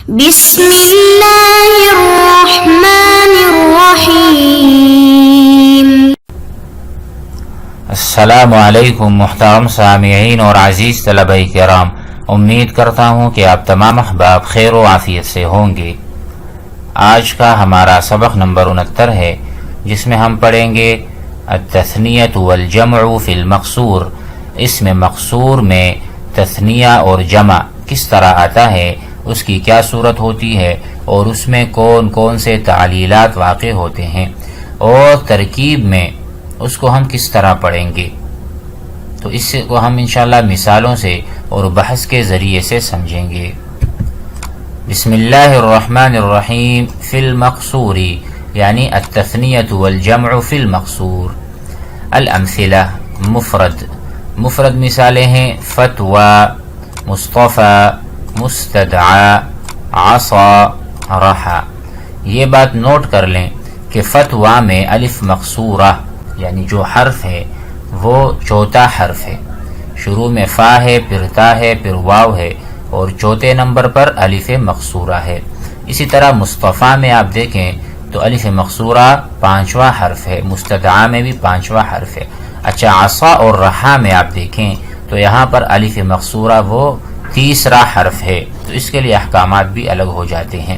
بسم اللہ الرحمن الرحیم۔ السلام علیکم محترم سامعین اور عزیز طلبہ کرام، امید کرتا ہوں کہ آپ تمام احباب خیر و عافیت سے ہوں گے۔ آج کا ہمارا سبق نمبر 69 ہے، جس میں ہم پڑھیں گے التثنیۃ والجمع فی المقصور۔ اس میں مقصور میں تثنیہ اور جمع کس طرح آتا ہے، اس کی کیا صورت ہوتی ہے، اور اس میں کون کون سے تعلیلات واقع ہوتے ہیں، اور ترکیب میں اس کو ہم کس طرح پڑھیں گے۔ تو اس کو ہم انشاءاللہ مثالوں سے اور بحث کے ذریعے سے سمجھیں گے۔ بسم اللہ الرحمن الرحیم۔ فی المقصور یعنی التثنیۃ والجمع فی المقصور۔ الامثلہ مفرد مثالیں ہیں فتوی، مصطفی، مستدعی، عصا، رحا۔ یہ بات نوٹ کر لیں کہ فتوی میں الف مقصورہ یعنی جو حرف ہے وہ چوتھا حرف ہے۔ شروع میں فا ہے، پھر تا ہے، پھر واو ہے، اور چوتھے نمبر پر الف مقصورہ ہے۔ اسی طرح مصطفیٰ میں آپ دیکھیں تو الف مقصورہ 5واں حرف ہے، مستدعی میں بھی 5واں حرف ہے۔ اچھا، عصا اور رحا میں آپ دیکھیں تو یہاں پر الف مقصورہ وہ 3را حرف ہے، تو اس کے لیے احکامات بھی الگ ہو جاتے ہیں۔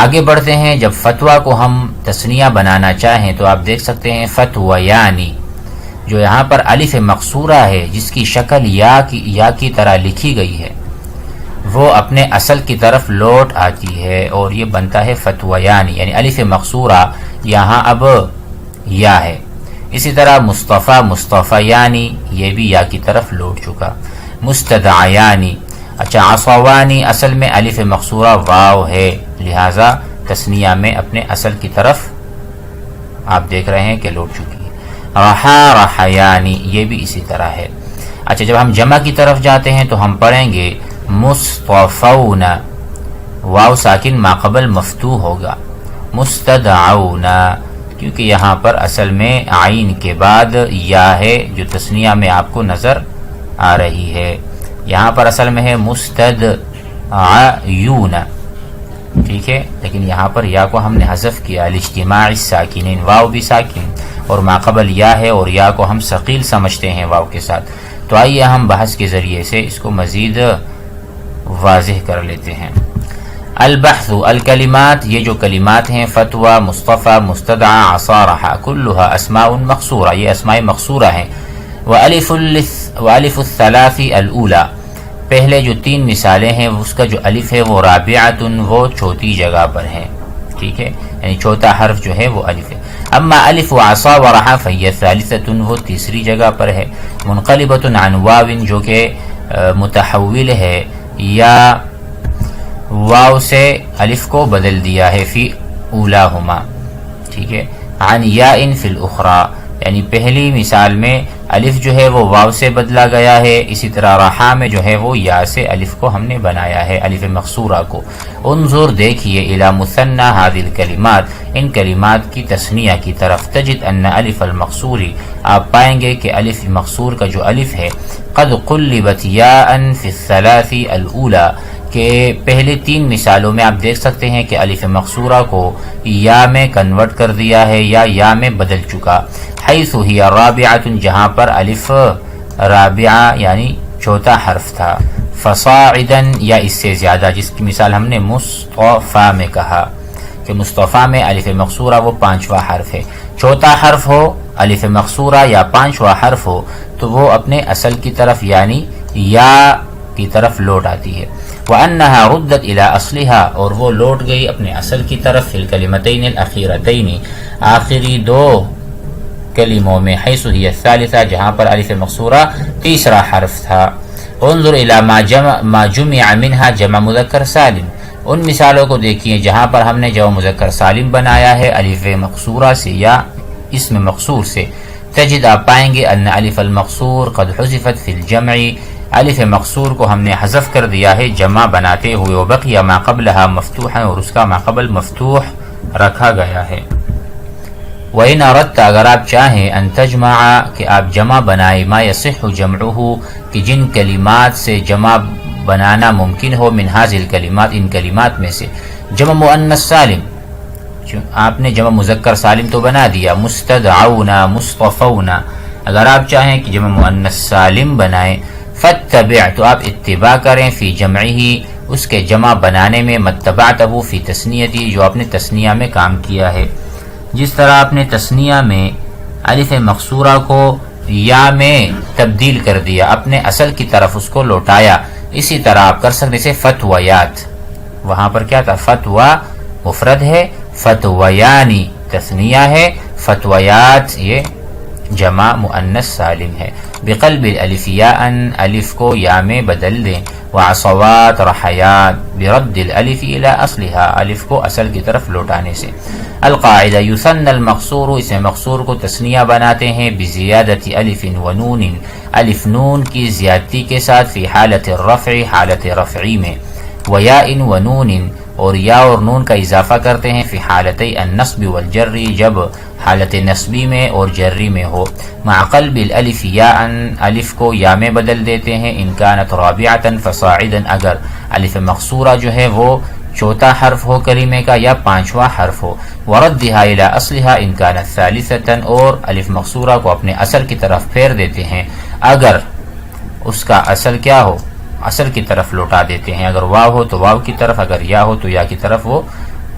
آگے بڑھتے ہیں۔ جب فتویٰ کو ہم تثنیہ بنانا چاہیں تو آپ دیکھ سکتے ہیں فتویانی، جو یہاں پر الف مقصورہ ہے جس کی شکل یا کی طرح لکھی گئی ہے، وہ اپنے اصل کی طرف لوٹ آتی ہے اور یہ بنتا ہے فتویانی، یعنی الف مقصورہ یہاں اب یا ہے۔ اسی طرح مصطفیٰ، مصطفیانی، یہ بھی یا کی طرف لوٹ چکا۔ مستدعیانی، اچھا عصوانی، اصل میں الف مقصورہ واو ہے، لہذا تثنیہ میں اپنے اصل کی طرف آپ دیکھ رہے ہیں کہ لوٹ چکی ہے۔ رحا، رحیانی، یہ بھی اسی طرح ہے۔ اچھا، جب ہم جمع کی طرف جاتے ہیں تو ہم پڑھیں گے مصطفون، واو ساکن ماقبل مفتوح ہوگا۔ مستدعون، کیونکہ یہاں پر اصل میں عین کے بعد یا ہے جو تثنیہ میں آپ کو نظر آ رہی ہے۔ یہاں پر اصل میں ہے مستدعیون، ٹھیک ہے، لیکن یہاں پر یا کو ہم نے حذف کیا لاجتماع الساکنین، واو بھی ساکن اور ماقبل یا ہے، اور یا کو ہم ثقیل سمجھتے ہیں واو کے ساتھ۔ تو آئیے ہم بحث کے ذریعے سے اس کو مزید واضح کر لیتے ہیں۔ البحث، الکلمات، یہ جو کلمات ہیں فتوی، مصطفی، مستدعی، عصا، رحا، کلها اسماء مقصورہ، یہ اسماء مقصورہ ہیں۔ وَأَلِفُ الثَّلَاثِ الْأُولَى، پہلے جو 3 مثالیں ہیں اس کا جو الف ہے وہ رابعۃ، وہ چوتھی جگہ پر ہے، ٹھیک ہے، یعنی چوتھا حرف جو ہے وہ الف ہے۔ اما الف عصا و رحا فہی ثالثۃ، وہ تیسری جگہ پر ہے۔ منقلبۃ عن واو، جو کہ متحول ہے یا واو سے الف کو بدل دیا ہے، فی اولاہما، ٹھیک ہے۔ عن یاء فی الاخری، یعنی پہلی مثال میں الف جو ہے وہ واو سے بدلا گیا ہے، اسی طرح رحا میں جو ہے وہ یا سے الف کو ہم نے بنایا ہے، الف مقصورہ کو۔ انظر، دیکھیے، الی مثنى هذه الکلمات، ان کلمات کی تثنیہ کی طرف، تجد ان الف المقصوری، آپ پائیں گے کہ الف مقصور کا جو الف ہے قد قلبت یاء فی الثلاث الاولى، کہ پہلے 3 مثالوں میں آپ دیکھ سکتے ہیں کہ الف مقصورہ کو یا میں کنورٹ کر دیا ہے یا میں بدل چکا۔ حیث ہی رابعۃ، جہاں پر الف رابعہ یعنی چوتھا حرف تھا۔ فصاعدا، یا اس سے زیادہ، جس کی مثال ہم نے مصطفیٰ میں کہا کہ مصطفیٰ میں الف مقصورہ وہ 5واں حرف ہے۔ چوتھا حرف ہو الف مقصورہ یا 5واں حرف ہو تو وہ اپنے اصل کی طرف یعنی یا کی طرف لوٹ آتی ہے۔ وَأَنَّهَا رُدَّتْ إِلَىٰ أَصْلِهَا، اور وہ لوٹ گئی اپنے اصل کی طرف، فِي الْكَلِمَتَيْنِ الْأَخِيرَتَيْنِ، آخری 2 کلموں میں، حیث ہی الثالثہ، جہاں پر الف مقصورہ تیسرا حرف تھا۔ انظر إِلَىٰ مَا جُمِعَ مِنْهَا جمع مذکر سالم، ان مثالوں کو دیکھیے جہاں پر ہم نے جمع مذکر سالم بنایا ہے الف مقصورہ سے یا اسم مقصور سے۔ تجد، آپ پائیں گے، ان الف المقصور قد حذفت فی الجمع، الف مقصور کو ہم نے حذف کر دیا ہے جمع بناتے ہوئے، وبقی ما قبلها مفتوحا، اور اس کا ما قبل مفتوح رکھا گیا ہے۔ وَإِنْ أَرَدْتَ، اگر آپ چاہیں، ان تجمع، کہ آپ جمع بنائے، ما يصح جمعه، کہ جن کلمات سے جمع بنانا ممکن ہو من حاضل کلمات ان کلمات میں سے. جمع مؤنث سالم آپ نے جمع مذکر سالم تو بنا دیا مستدعون مصطفون. اگر آپ چاہیں کہ جمع مؤنث سالم بنائیں فاتبع تو آپ اتباع کریں فی جمعہ اس کے جمع بنانے میں متبعتہ فی تثنیتی جو آپ نے تثنیہ میں کام کیا ہے. جس طرح آپ نے تثنیہ میں الف مقصورہ کو یا میں تبدیل کر دیا اپنے اصل کی طرف اس کو لوٹایا اسی طرح آپ کر سکتے سے فتویات. وہاں پر کیا تھا فتوہ مفرد ہے فتویانی تثنیہ ہے فتویات یہ جمع مؤنث سالم ہے. بقلب الالف یاء الف کو یا میں بدل دیں. وعصوات رحیات برد الالف الى اصلها الف کو اصل کی طرف لوٹانے سے. القاعدہ یثنى المقصور اس مقصور کو تثنیہ بناتے ہیں بزیادت الف و نون الف نون کی زیادتی کے ساتھ فی حالت الرفع حالت رفعی میں ویاء و نون اور یا اور نون کا اضافہ کرتے ہیں فی حالتی النصب والجر جب حالت نصبی میں اور جری میں ہو. مع قلب الالف یاء الف کو یا میں بدل دیتے ہیں ان کانت رابعۃ فصاعدا اگر الف مقصورہ جو ہے وہ چوتھا حرف ہو کلمے کا یا پانچواں حرف ہو. وردها الى اصلها ان کانت ثالثۃ اور الف مقصورہ کو اپنے اصل کی طرف پھیر دیتے ہیں اگر اس کا اصل کیا ہو اصل کی طرف لوٹا دیتے ہیں. اگر واو ہو تو واو کی طرف اگر یا ہو تو یا کی طرف وہ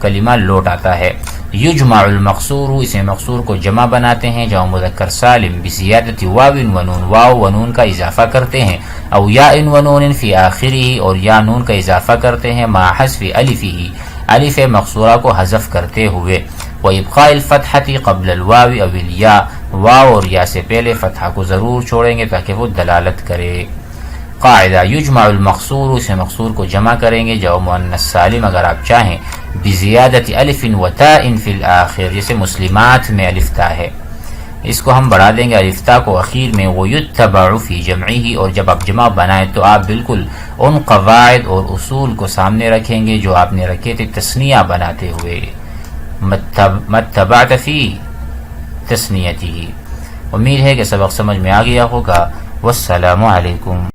کلمہ لوٹ آتا ہے. یجمع المقصور اس مقصور کو جمع بناتے ہیں جمع مذکر سالم بزیادت واو و نون واو و نون کا اضافہ کرتے ہیں او یا و نون فی آخرہ اور یا نون کا اضافہ کرتے ہیں مع حذف الفہ الف مقصورہ کو حذف کرتے ہوئے. وابقاء الفتحۃ قبل الواو او الیا واو اور یا سے پہلے فتحہ کو ضرور چھوڑیں گے تاکہ وہ دلالت کرے. قاعدہ یجمع المقصور اس مقصور کو جمع کریں گے جمع مؤنث سالم اگر آپ چاہیں بزیادت الف و تاء فی الاخر جیسے مسلمات میں الف تا ہے اس کو ہم بڑھا دیں گے الف تا کو اخیر میں. ویتبع فی جمعہ اور جب آپ جمع بنائیں تو آپ بالکل ان قواعد اور اصول کو سامنے رکھیں گے جو آپ نے رکھے تھے تثنیہ بناتے ہوئے متبعت فی تثنیتہ. امید ہے کہ سبق سمجھ میں آ گیا ہوگا. والسلام علیکم.